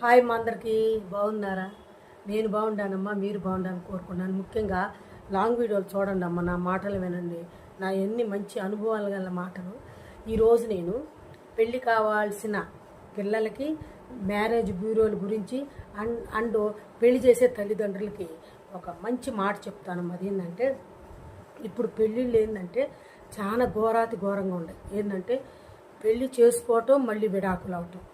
Hi మా అందరికీ బాగున్నారా? నేను బాగుండానమ్మా, మీరు బాగుండాలని కోరుకున్నాను. ముఖ్యంగా లాంగ్ వీడియోలు చూడండి అమ్మ, నా మాటలు వినండి. నా ఎన్ని మంచి అనుభవాలు గల మాటలు. ఈరోజు నేను పెళ్ళి కావాల్సిన పిల్లలకి మ్యారేజ్ బ్యూరోల గురించి అండ్ పెళ్లి చేసే తల్లిదండ్రులకి ఒక మంచి మాట చెప్తాను. అది ఏంటంటే, ఇప్పుడు పెళ్ళిళ్ళు ఏంటంటే చాలా ఘోరాతి ఘోరంగా ఉన్నాయి. ఏంటంటే పెళ్ళి చేసుకోవటం, మళ్ళీ విడాకులు అవటం.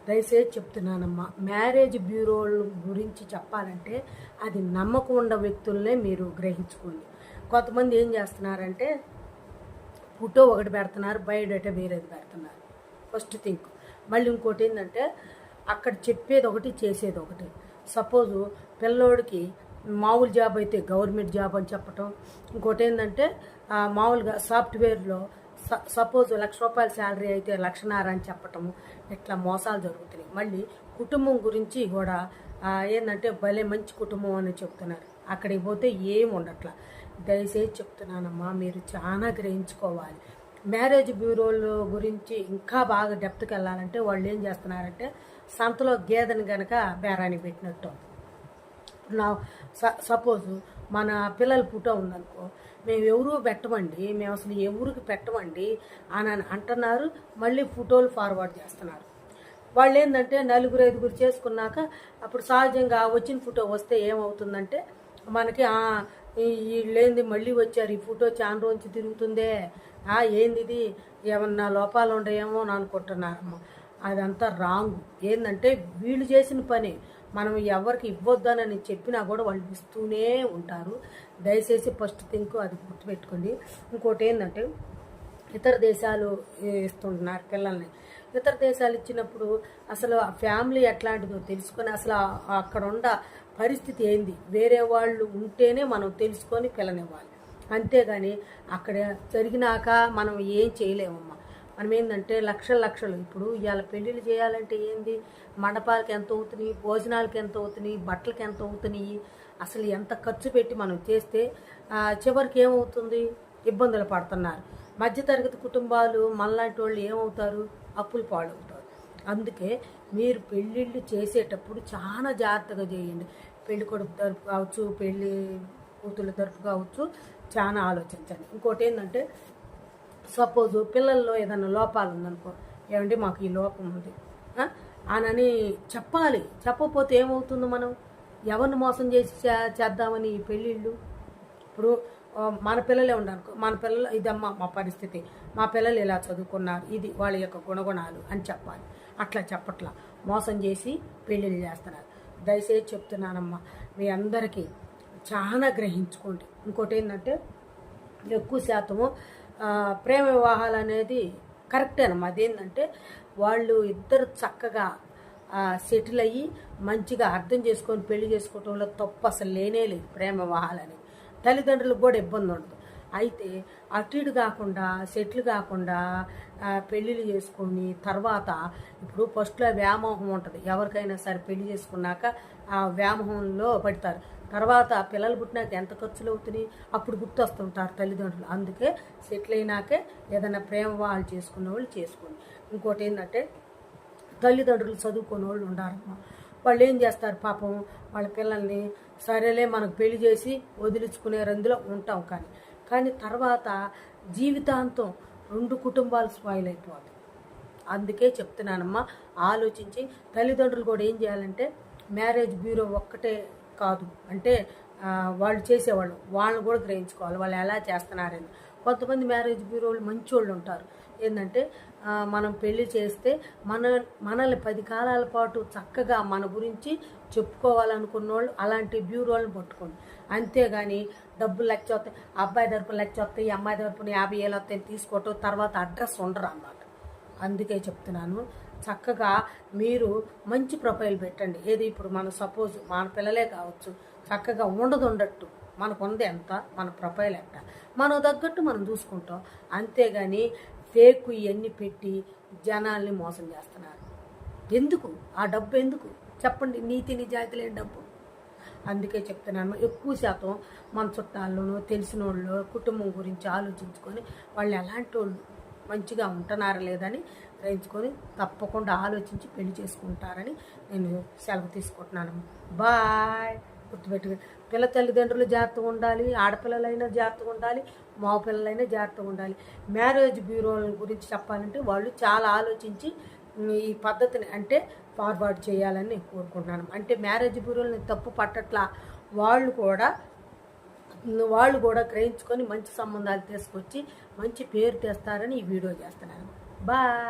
దయచేసి చెప్తున్నానమ్మా, మ్యారేజ్ బ్యూరోల గురించి చెప్పాలంటే అది నమ్మకం ఉన్న వ్యక్తులనే మీరు గ్రహించుకోండి. కొంతమంది ఏం చేస్తున్నారంటే ఫోటో ఒకటి పెడుతున్నారు, బయోడేటా వేరేది పెడుతున్నారు. First think. మళ్ళీ ఇంకోటి ఏంటంటే అక్కడ చెప్పేది ఒకటి, చేసేది ఒకటి. సపోజు పిల్లోడికి మామూలు జాబ్ అయితే గవర్నమెంట్ జాబ్ అని చెప్పటం. ఇంకోటి ఏంటంటే మామూలుగా సాఫ్ట్వేర్లో సపోజ్ ₹1,00,000 శాలరీ అయితే 1,50,000 అని చెప్పటము. ఇట్లా మోసాలు జరుగుతున్నాయి. మళ్ళీ కుటుంబం గురించి కూడా ఏంటంటే భలే మంచి కుటుంబం అని చెప్తున్నారు. అక్కడికి పోతే ఏం ఉండట్లా. దయచేసి చెప్తున్నానమ్మా, మీరు చాలా గ్రహించుకోవాలి. మ్యారేజ్ బ్యూరోల గురించి ఇంకా బాగా డెప్త్కి వెళ్ళాలంటే వాళ్ళు ఏం చేస్తున్నారంటే సంతలో గేదెని కనుక బేరానికి పెట్టినట్టు. నా సపోజు మన పిల్లల ఫోటో ఉందనుకో, మేము ఎవరు పెట్టమండి, మేము అసలు ఎవరికి పెట్టమండి అని అంటున్నారు. మళ్ళీ ఫోటోలు ఫార్వర్డ్ చేస్తున్నారు. వాళ్ళు ఏంటంటే 4-5 చేసుకున్నాక అప్పుడు సహజంగా వచ్చిన ఫోటో వస్తే ఏమవుతుందంటే మనకి వీళ్ళేంది మళ్ళీ వచ్చారు, ఈ ఫోటో చాలా రోజు తిరుగుతుందే, ఏంది ఇది, ఏమన్నా లోపాలు ఉండయేమో అని అనుకుంటున్నారమ్మా. అదంతా రాంగ్. ఏంటంటే వీళ్ళు చేసిన పని మనం ఎవరికి ఇవ్వొద్దనని చెప్పినా కూడా వాళ్ళు ఇస్తూనే ఉంటారు. దయచేసి ఫస్ట్ థింక్ అది గుర్తుపెట్టుకోండి. ఇంకోటి ఏంటంటే ఇతర దేశాలు ఇస్తుంటున్నారు పిల్లల్ని. ఇతర దేశాలు ఇచ్చినప్పుడు అసలు ఆ ఫ్యామిలీ ఎట్లాంటిదో తెలుసుకొని అసలు అక్కడ ఉన్న పరిస్థితి ఏంది, వేరే వాళ్ళు ఉంటేనే మనం తెలుసుకొని పిల్లనివ్వాలి. అంతేగాని అక్కడ జరిగినాక మనం ఏం చేయలేమమ్మా. మనం ఏంటంటే లక్షలు ఇప్పుడు ఇవాళ పెళ్ళిళ్ళు చేయాలంటే ఏంది, మండపాలకి ఎంత అవుతున్నాయి, భోజనాలకి ఎంత అవుతున్నాయి, బట్టలకి ఎంత అవుతున్నాయి, అసలు ఎంత ఖర్చు పెట్టి మనం చేస్తే చివరికి ఏమవుతుంది, ఇబ్బందులు పడుతున్నారు. మధ్యతరగతి కుటుంబాలు మనలాంటి వాళ్ళు ఏమవుతారు, అప్పులు పాలవుతారు. అందుకే మీరు పెళ్ళిళ్ళు చేసేటప్పుడు చాలా జాగ్రత్తగా చేయండి. పెళ్లి కొడుకు తరపు కావచ్చు, పెళ్ళి కూతుళ్ళ తరపు కావచ్చు, చాలా ఆలోచించండి. ఇంకోటి ఏంటంటే సపోజు పిల్లల్లో ఏదైనా లోపాలు ఉందనుకో, ఏమంటే మాకు ఈ లోపం ఉంది అని చెప్పాలి. చెప్పకపోతే ఏమవుతుందో, మనం ఎవరిని మోసం చేసి చేద్దామని ఈ పెళ్ళిళ్ళు. ఇప్పుడు మన పిల్లలే ఉండనుకో, మన పిల్లలు ఇదమ్మా మా పరిస్థితి, మా పిల్లలు ఇలా చదువుకున్నారు, ఇది వాళ్ళ యొక్క గుణగుణాలు అని చెప్పాలి. అట్లా చెప్పట్లా, మోసం చేసి పెళ్ళిళ్ళు చేస్తున్నారు. దయచేసి చెప్తున్నానమ్మా, మీ అందరికీ చాలా గ్రహించుకోండి. ఇంకోటి ఏంటంటే ఎక్కువ శాతము ప్రేమ వివాహాలు అనేది కరెక్టేనమ్మా. అదేంటంటే వాళ్ళు ఇద్దరు చక్కగా సెటిల్ అయ్యి మంచిగా అర్థం చేసుకొని పెళ్లి చేసుకోవటంలో తప్పు అసలు లేనే లేదు. ప్రేమ వివాహాలు అనేది తల్లిదండ్రులకు కూడా ఇబ్బంది ఉండదు. అయితే అటు ఇటు కాకుండా సెటిల్ కాకుండా పెళ్ళిళ్ళు చేసుకొని తర్వాత ఇప్పుడు ఫస్ట్లో వ్యామోహం ఉంటుంది. ఎవరికైనా సరే పెళ్లి చేసుకున్నాక ఆ వ్యామోహంలో పడతారు. తర్వాత పిల్లలు పుట్టినాక ఎంత ఖర్చులు అవుతున్నాయి అప్పుడు గుర్తొస్తుంటారు తల్లిదండ్రులు. అందుకే సెటిల్ అయినాకే ఏదైనా ప్రేమ వివాహాలు చేసుకునే వాళ్ళు చేసుకోండి. ఇంకోటి ఏంటంటే తల్లిదండ్రులు చదువుకునే వాళ్ళు ఉండారమ్మా. వాళ్ళు ఏం చేస్తారు పాపం, వాళ్ళ పిల్లల్ని సరేలే మనకు పెళ్లి చేసి వదిలించుకునే రందులో ఉంటాం, కానీ తర్వాత జీవితాంతం 2 కుటుంబాలు స్పాయిల్ అయిపోవాలి. అందుకే చెప్తున్నానమ్మా, ఆలోచించి తల్లిదండ్రులు కూడా ఏం చేయాలంటే మ్యారేజ్ బ్యూరో ఒక్కటే కాదు అంటే వాళ్ళు చేసేవాళ్ళు వాళ్ళని కూడా గ్రహించుకోవాలి, వాళ్ళు ఎలా చేస్తున్నారని. కొంతమంది మ్యారేజ్ బ్యూరోలు మంచి వాళ్ళు ఉంటారు. ఏంటంటే మనం పెళ్లి చేస్తే మనల్ని 10 కాలాల పాటు చక్కగా మన గురించి చెప్పుకోవాలనుకున్న వాళ్ళు అలాంటి బ్యూరోలను పట్టుకోండి. అంతేగాని డబ్బులు లెక్క వస్తాయి, అబ్బాయి తరపున లెక్క వస్తాయి, అమ్మాయి తరపున 50,000 వస్తాయి తీసుకోవటం, తర్వాత అడ్రస్ ఉండరు అన్నమాట. అందుకే చెప్తున్నాను, చక్కగా మీరు మంచి ప్రొఫైల్ పెట్టండి. ఏది ఇప్పుడు మన సపోజ్ మన పిల్లలే కావచ్చు, చక్కగా ఉండట్టు మనకు ఉంది ఎంత, మన ప్రొఫైల్ ఎంత, మనం తగ్గట్టు మనం చూసుకుంటాం. అంతేగాని ఫేక్ ఇవన్నీ పెట్టి జనాల్ని మోసం చేస్తున్నారు. ఎందుకు ఆ డబ్బు, ఎందుకు చెప్పండి, నీతి నిజాయితీ లేని డబ్బు. అందుకే చెప్తున్నాను, ఎక్కువ శాతం మన చుట్టాల్లోనూ తెలిసిన వాళ్ళు కుటుంబం గురించి ఆలోచించుకొని వాళ్ళు ఎలాంటి వాళ్ళు మంచిగా ఉంటున్నారా లేదని గ్రహించుకొని తప్పకుండా ఆలోచించి పెళ్లి చేసుకుంటారని నేను సెలవు తీసుకుంటున్నాను. బాయ్. గుర్తుపెట్టుకుని పిల్ల తల్లిదండ్రులు జాగ్రత్తగా ఉండాలి, ఆడపిల్లలైనా జాగ్రత్తగా ఉండాలి, మగ పిల్లలైనా జాగ్రత్తగా ఉండాలి. మ్యారేజ్ బ్యూరోల గురించి చెప్పాలంటే వాళ్ళు చాలా ఆలోచించి ఈ పద్ధతిని అంటే ఫార్వర్డ్ చేయాలని నేను కోరుకుంటున్నాను. అంటే మ్యారేజ్ బ్యూరోలని తప్పు పట్టట్లా, వాళ్ళు కూడా గ్రహించుకొని మంచి సంబంధాలు తీసుకొచ్చి మంచి పేరు తెస్తారని ఈ వీడియో చేస్తున్నాను. బాయ్.